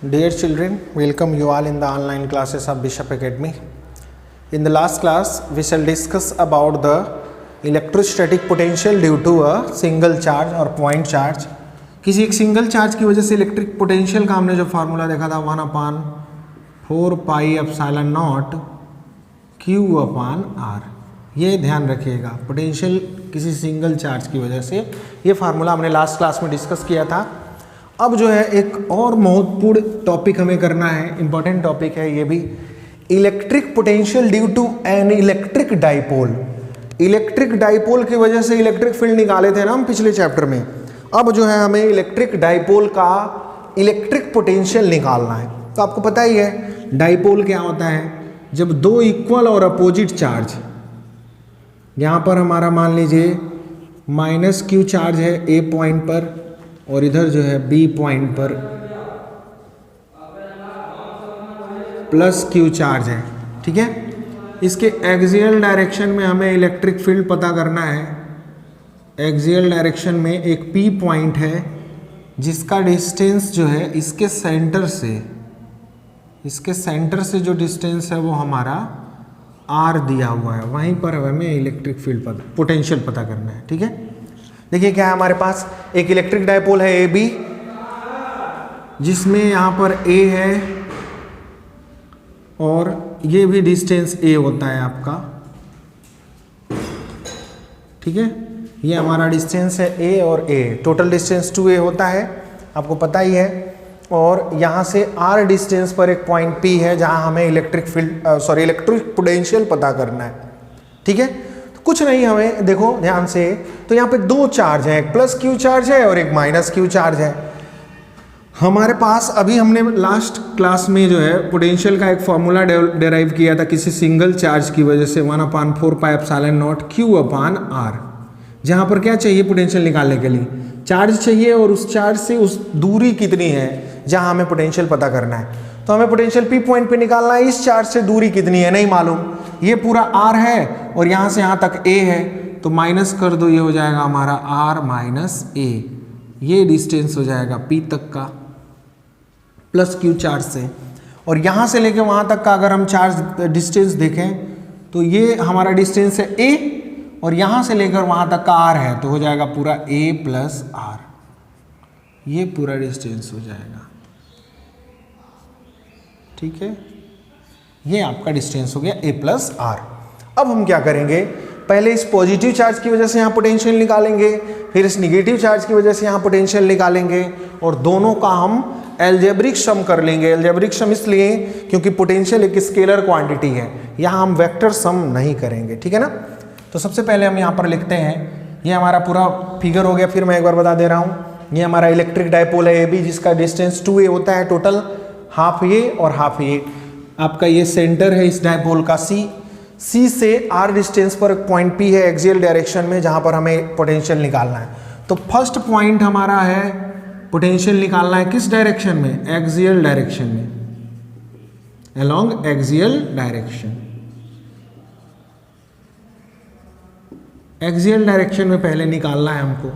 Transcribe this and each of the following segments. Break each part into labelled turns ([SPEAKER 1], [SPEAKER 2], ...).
[SPEAKER 1] Dear children, welcome you all in the online classes of Bishop Academy. In the last class, we shall discuss about the electrostatic potential due to a single charge or point charge. किसी एक single charge की वजह से electric potential का हमने जो formula देखा था 1/4 pi epsilon not Q upon R. ये ध्यान रखिएगा, पोटेंशियल किसी सिंगल चार्ज की वजह से, ये फार्मूला हमने लास्ट क्लास में डिस्कस किया था. अब जो है एक और महत्वपूर्ण टॉपिक हमें करना है, इंपॉर्टेंट टॉपिक है ये भी, electric potential due to an electric dipole. Electric dipole की वजह से इलेक्ट्रिक फील्ड निकाले थे ना हम पिछले चैप्टर में. अब जो है हमें इलेक्ट्रिक डाइपोल का इलेक्ट्रिक पोटेंशियल निकालना है. तो आपको पता ही है डाइपोल क्या होता है, जब दो इक्वल और अपोजिट चार्ज, यहाँ पर हमारा मान लीजिए -Q चार्ज है A पॉइंट पर और इधर जो है B पॉइंट पर +Q चार्ज है, ठीक है. इसके एक्सियल डायरेक्शन में हमें इलेक्ट्रिक फील्ड पता करना है. एक्सियल डायरेक्शन में एक P पॉइंट है जिसका डिस्टेंस जो है इसके सेंटर से जो डिस्टेंस है वो हमारा R दिया हुआ है. वहीं पर हमें इलेक्ट्रिक फील्ड पोटेंशियल पता करना है, ठीक है. देखिए क्या है, हमारे पास एक इलेक्ट्रिक डाइपोल है AB, जिसमें यहाँ पर A है और ये भी डिस्टेंस A होता है आपका, ठीक है. ये हमारा डिस्टेंस है A और A, टोटल डिस्टेंस 2A होता है, आपको पता ही है. और यहाँ से R डिस्टेंस पर एक पॉइंट P है जहाँ हमें इलेक्ट्रिक पोटेंशियल पता करना है, ठीक है. तो कुछ नहीं, हमें देखो ध्यान से, तो यहाँ पे दो चार्ज हैं, एक +Q चार्ज है और एक -Q चार्ज है. हमारे पास अभी हमने लास्ट क्लास में जो है पोटेंशियल का एक फॉर्मूला डेराइव किया था किसी सिंगल चार्ज की वजह से 1/4 pi epsilon not Q upon R. जहाँ पर क्या चाहिए पोटेंशियल निकालने के लिए, चार्ज चाहिए और उस चार्ज से उस दूरी कितनी है जहाँ हमें पोटेंशियल पता करना है. तो हमें पोटेंशियल P पॉइंट पे निकालना है, इस चार्ज से दूरी कितनी है नहीं मालूम. ये पूरा R है और यहाँ से यहाँ तक A है, तो माइनस कर दो, ये हो जाएगा हमारा R - A. ये डिस्टेंस हो जाएगा P तक का +Q चार्ज से. और यहाँ से लेके वहाँ तक का अगर हम चार्ज डिस्टेंस देखें तो ये हमारा डिस्टेंस है A और यहाँ से लेकर वहाँ तक का R है, तो हो जाएगा पूरा A + R. ये पूरा डिस्टेंस हो जाएगा, ठीक है. ये आपका डिस्टेंस हो गया A + R. अब हम क्या करेंगे, पहले इस पॉजिटिव चार्ज की वजह से यहाँ पोटेंशियल निकालेंगे, फिर इस निगेटिव चार्ज की वजह से यहाँ पोटेंशियल निकालेंगे और दोनों का हम एल्जेब्रिक सम कर लेंगे. एल्जेब्रिक सम इसलिए क्योंकि पोटेंशियल एक स्केलर क्वांटिटी है, यहाँ हम वेक्टर सम नहीं करेंगे, ठीक है ना. तो सबसे पहले हम यहाँ पर लिखते हैं, ये हमारा पूरा फिगर हो गया. फिर मैं एक बार बता दे रहा हूँ, ये हमारा इलेक्ट्रिक डाइपोल है AB, जिसका डिस्टेंस 2A होता है, टोटल हाफ A और हाफ A. आपका ये सेंटर है इस डाइपोल का C से R डिस्टेंस पर पॉइंट P है एक्सियल डायरेक्शन में, जहाँ पर हमें पोटेंशियल निकालना है. तो फर्स्ट पॉइंट हमारा है पोटेंशियल निकालना है किस डायरेक्शन में, एक्सियल डायरेक्शन में, along axial direction. Axial direction में पहले निकालना है हमको.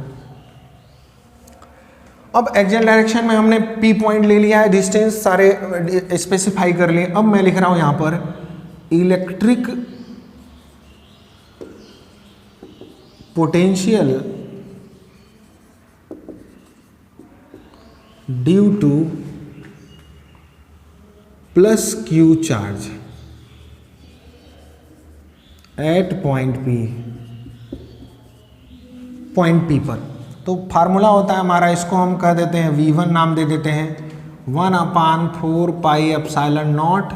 [SPEAKER 1] अब एक्सियल डायरेक्शन में हमने P पॉइंट ले लिया है, डिस्टेंस सारे स्पेसिफाई कर लिए. अब मैं लिख रहा हूं यहां पर electric potential due to +Q charge at point P पर. तो फार्मूला होता है हमारा, इसको हम कह देते हैं V1 नाम दे देते हैं. 1/4 पाई एप्सिलॉन नॉट,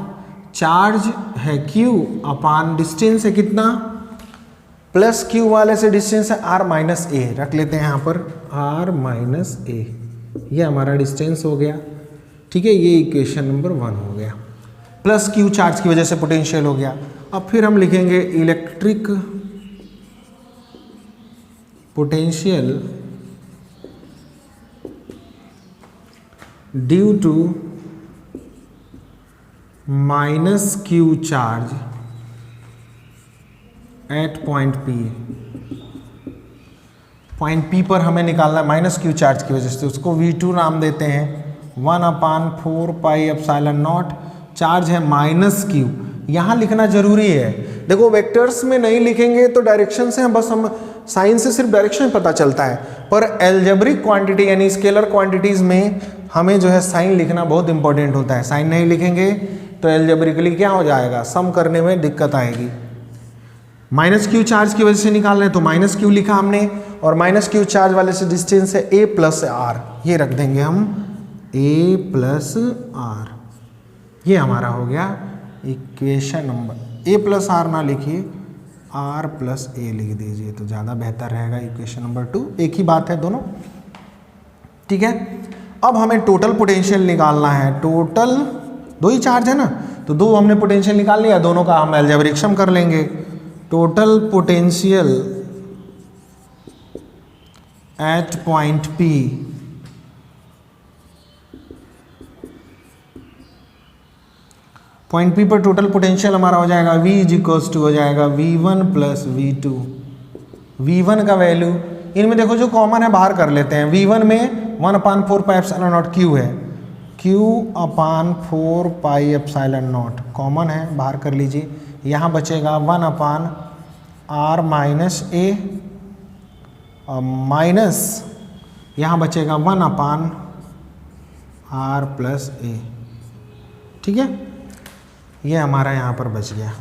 [SPEAKER 1] चार्ज है Q अपान डिस्टेंस है कितना, +Q वाले से डिस्टेंस है R - A. रख लेते हैं यहाँ पर R - A. ये हमारा डिस्टेंस हो गया, ठीक है. ये इक्वेशन नंबर 1 हो गया. +Q चार्ज की वजह से पोटेंशियल हो गया. अब फिर हम लिखेंगे electric potential due to -Q charge at point P. Point P पर हमें निकालना है -Q चार्ज की वजह से, उसको V2 नाम देते हैं. 1/4 पाई एप्सिलॉन नॉट, चार्ज है -q। यहाँ लिखना जरूरी है, देखो वेक्टर्स में नहीं लिखेंगे तो डायरेक्शन से हम बस हम साइन से सिर्फ डायरेक्शन पता चलता है, पर एल्जेब्रिक क्वांटिटी यानी स्केलर क्वांटिटीज में हमें जो है साइन लिखना बहुत इंपॉर्टेंट होता है। साइन नहीं लिखेंगे तो एल्जेब्रिकली क्या हो जाएगा, सम करने में दिक्कत आएगी। -q चार्ज की वजह से निकाल रहे हैं तो -q लिखा हमने, और -q चार्ज वाले से डिस्टेंस है a + r, ये रख देंगे हम a + r। ये हमारा हो गया इक्वेशन नंबर, a + r ना लिखिए r + a लिख दीजिए तो ज़्यादा बेहतर रहेगा। इक्वेशन नंबर 2, एक ही बात है दोनों, ठीक है। अब हमें टोटल पोटेंशियल निकालना है। टोटल दो ही चार्ज है ना, तो दो हमने पोटेंशियल निकाल लिया, दोनों का हम अलजेब्रिक सम कर लेंगे। Total potential at point P point P पर टोटल पोटेंशियल हमारा हो जाएगा V = हो जाएगा V1 + V2। V1 का वैल्यू इनमें देखो जो कॉमन है बाहर कर लेते हैं। V1 में 1/4 पाई एप्सिलॉन नॉट Q है, Q/4 pi epsilon not common है, बाहर कर लीजिए। यहाँ बचेगा 1/r - a और माइनस यहाँ बचेगा 1/r + a, ठीक है। ये हमारा यहाँ पर बच गया।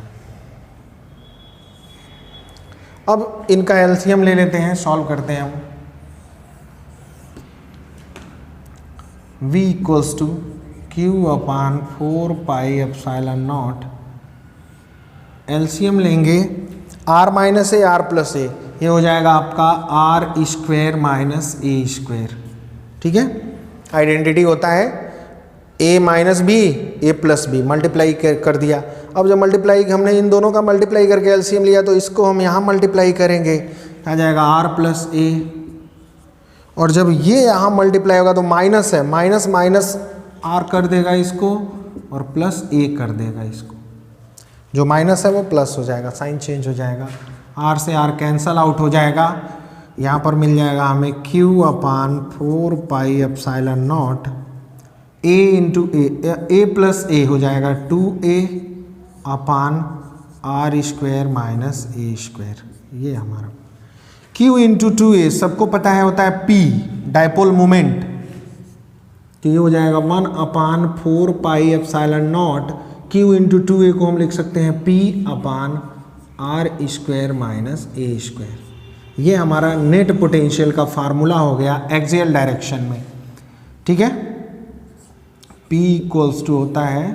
[SPEAKER 1] अब इनका एलसीएम ले लेते हैं, सॉल्व करते हैं हम। V = Q/4 pi epsilon not, LCM लेंगे r - a r + a, ये हो जाएगा आपका r² - a², ठीक है। आइडेंटिटी होता है a - b a + b, multiply कर दिया। अब जब मल्टीप्लाई हमने इन दोनों का मल्टीप्लाई करके एलसीएम लिया तो इसको हम यहाँ मल्टीप्लाई करेंगे, आ जाएगा r + a, और जब ये यहाँ मल्टीप्लाई होगा तो माइनस है, माइनस r कर देगा इसको और प्लस a कर देगा इसको, जो माइनस है वो प्लस हो जाएगा, साइन चेंज हो जाएगा, r से r कैंसल आउट हो जाएगा। यहाँ पर मिल जाएगा हमें Q/4 pi epsilon not a + a हो जाएगा 2a/r² - a², ये हमारा Q × 2a सबको पता है होता है P, डायपोल मोमेंट, तो ये हो जाएगा 1/4 pi epsilon not. Q × 2a को हम लिख सकते हैं P/r² - a²। ये हमारा नेट पोटेंशियल का फार्मूला हो गया एक्सियल डायरेक्शन में, ठीक है। P = होता है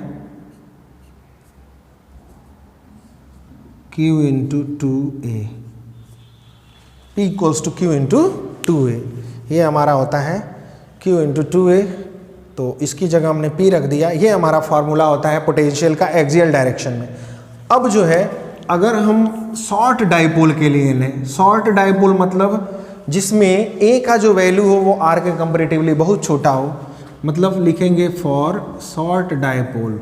[SPEAKER 1] Q × 2a, P = Q × 2a, ये हमारा होता है Q × 2a, तो इसकी जगह हमने P रख दिया। ये हमारा फार्मूला होता है पोटेंशियल का एक्सियल डायरेक्शन में। अब जो है अगर हम शॉर्ट डाइपोल के लिए लें, शॉर्ट डाइपोल मतलब जिसमें A का जो वैल्यू हो वो R के कंपैरेटिवली बहुत छोटा हो, मतलब लिखेंगे for short dipole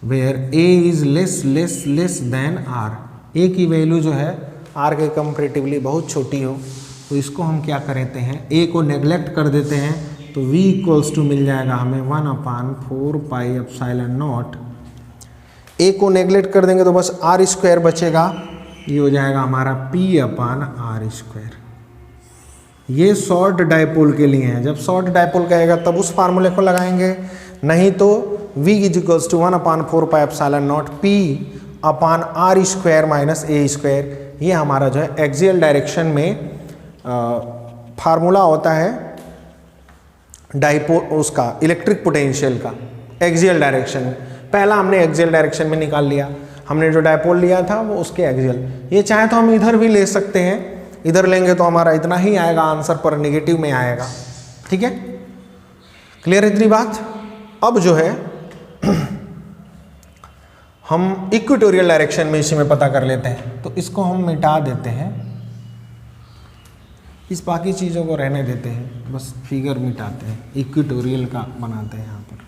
[SPEAKER 1] where A is less than R, A की वैल्यू जो है R के कंपैरेटिवली बहुत छोटी हो, तो इसको हम क्या करते हैं, A को नेग्लेक्ट कर देते हैं, तो V = मिल जाएगा हमें 1/4 पाई एप्सिलॉन नॉट। A को नेग्लेक्ट कर देंगे तो बस r² बचेगा, ये हो जाएगा हमारा P/r²। ये शॉर्ट डाइपोल के लिए है, जब शॉर्ट डाइपोल कहेगा तब उस फार्मूले को लगाएंगे, नहीं तो V = 1/4 pi epsilon not P/r² - a²। ये हमारा जो है एक्सियल डायरेक्शन में फार्मूला होता है डाइपोल उसका इलेक्ट्रिक पोटेंशियल का एक्सियल डायरेक्शन में। पहला हमने एक्सियल डायरेक्शन में निकाल लिया, हमने जो डाइपोल लिया था वो उसके एक्सियल। ये चाहे तो हम इधर भी ले सकते हैं, इधर लेंगे तो हमारा इतना ही आएगा आंसर, पर नेगेटिव में आएगा, ठीक है। क्लियर है इतनी बात। अब जो है हम इक्वेटोरियल डायरेक्शन में इसी में पता कर लेते हैं, तो इसको हम मिटा देते हैं, इस बाकी चीज़ों को रहने देते हैं, बस फिगर मिटाते हैं, इक्वेटोरियल का बनाते हैं यहाँ पर।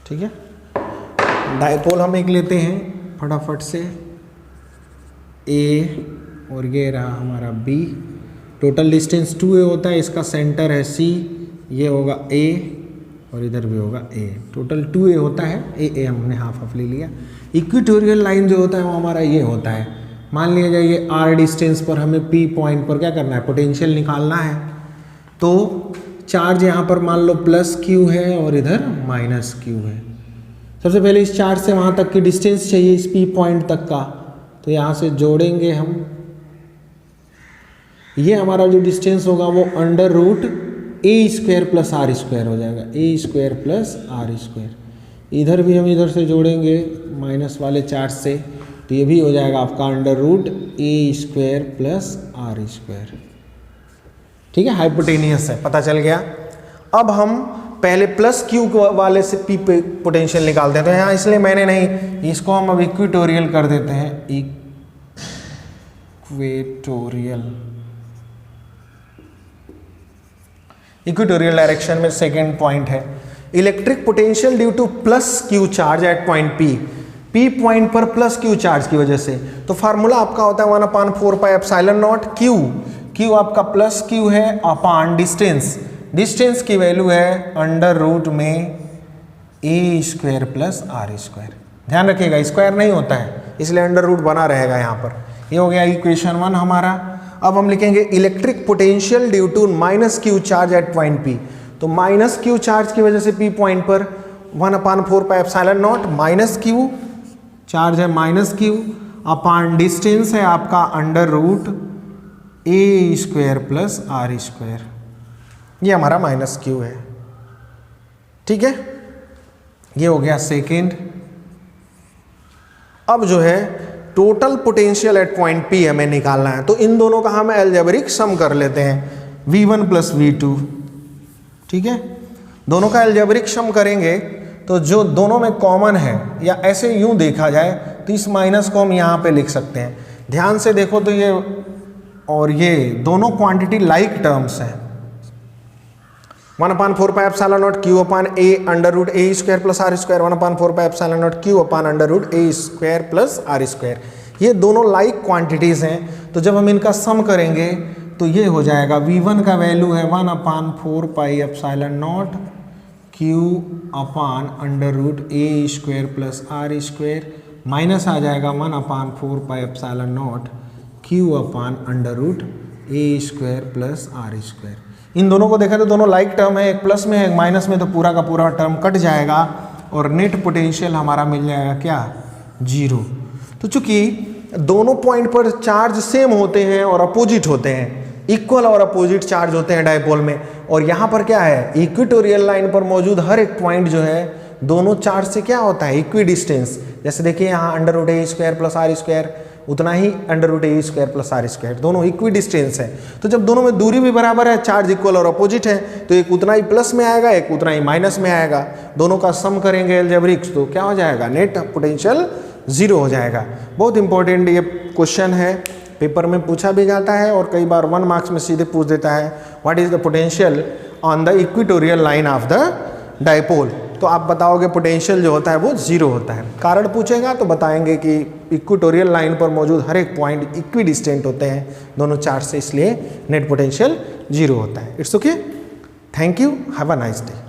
[SPEAKER 1] ठीक है। डायपोल हम एक लेते हैं फटाफट से, ए और ये रहा हमारा बी। टोटल डिस्टेंस 2a होता है, इसका सेंटर है C, ये होगा A और इधर भी होगा A। टोटल 2a होता है, ए हमने हाफ हाफ ले लिया। इक्वेटोरियल लाइन जो होता है वो हमारा ये होता है। मान लिया जाए ये r डिस्टेंस पर हमें P पॉइंट पर क्या करना है, पोटेंशियल निकालना है। तो चार्ज यहाँ पर मान लो प्लस Q है और इधर माइनस Q है। सबसे पहले इस चार्ज से वहाँ तक की डिस्टेंस चाहिए, इस P पॉइंट तक का, तो यहाँ से जोड़ेंगे हम। ये हमारा जो डिस्टेंस होगा वो under root a² plus r² हो जाएगा, a² प्लस r²। इधर भी हम इधर से जोड़ेंगे माइनस वाले चार्ज से, तो ये भी हो जाएगा आपका under root a² plus r²। ठीक है, हाइपोटेनियस है, पता चल गया। अब हम पहले प्लस Q वाले से P पे पोटेंशियल निकालते हैं, तो यहाँ इसलिए मैंने नहीं, इसको हम अब इक्वेटोरियल कर देते हैं, इक्वेटोरियल डायरेक्शन में सेकेंड पॉइंट है। Electric potential due two plus Q charge at point P point पर प्लस Q चार्ज की वजह से। तो फार्मूला आपका होता है 1/4πε0 Q आपका प्लस Q है अपान डिस्टेंस की वैल्यू है अंडर रूट में a² प्लस r²। ध्यान रखिएगा स्क्वायर नहीं होता है, इसलिए अंडर रूट बना रहेगा यहाँ पर। ये हो गया इक्वेशन 1 हमारा। अब हम लिखेंगे electric potential due to minus Q charge at point P। तो माइनस Q चार्ज की वजह से P पॉइंट पर 1/4πε0 माइनस Q चार्ज है, माइनस Q अपान डिस्टेंस है आपका under root a² plus r²। ये हमारा माइनस Q है। ठीक है, ये हो गया सेकेंड। अब जो है total potential at point P हमें निकालना है, तो इन दोनों का हम एल्जेब्रिक सम कर लेते हैं, V1 प्लस V2। ठीक है, दोनों का एल्जेब्रिक सम करेंगे तो जो दोनों में कॉमन है, या ऐसे यूं देखा जाए तो इस माइनस को हम यहाँ पे लिख सकते हैं। ध्यान से देखो तो ये और ये दोनों क्वांटिटी लाइक टर्म्स हैं। 1/4πε0 Q upon a under root a² plus r², 1/4πε0 Q upon under root a² plus r²। ये दोनों लाइक क्वांटिटीज़ हैं, तो जब हम इनका सम करेंगे तो ये हो जाएगा V1 का वैल्यू है 1/4πε0 Q upon under root a² plus r², minus आ जाएगा 1/4πε0 Q upon under root a² plus r²। इन दोनों को देखा तो दोनों लाइक टर्म है, एक प्लस में है एक माइनस में, तो पूरा का पूरा टर्म कट जाएगा और नेट पोटेंशियल हमारा मिल जाएगा क्या, 0। तो चूंकि दोनों पॉइंट पर चार्ज सेम होते हैं और अपोजिट होते हैं, इक्वल और अपोजिट चार्ज होते हैं डायपोल में, और यहाँ पर क्या है, इक्वेटोरियल लाइन पर मौजूद हर एक पॉइंट जो है दोनों चार्ज से क्या होता है, इक्वी डिस्टेंस। जैसे देखिए यहाँ under root a² plus r², उतना ही under root a² plus r², दोनों इक्वी डिस्टेंस है। तो जब दोनों में दूरी भी बराबर है, चार्ज इक्वल और अपोजिट है, तो एक उतना ही प्लस में आएगा, एक उतना ही माइनस में आएगा। दोनों का सम करेंगे एल्जेब्रिक्स तो क्या हो जाएगा, नेट पोटेंशियल 0 हो जाएगा। बहुत इंपॉर्टेंट ये क्वेश्चन है, पेपर में पूछा भी जाता है और कई बार 1 मार्क्स में सीधे पूछ देता है, what is the potential on the equatorial line of the dipole. तो आप बताओगे पोटेंशियल जो होता है वो 0 होता है। कारण पूछेगा तो बताएंगे कि इक्वेटोरियल लाइन पर मौजूद हर एक पॉइंट इक्वी डिस्टेंट होते हैं दोनों चार्ज से, इसलिए नेट पोटेंशियल 0 होता है। It's okay, thank you, have a nice day.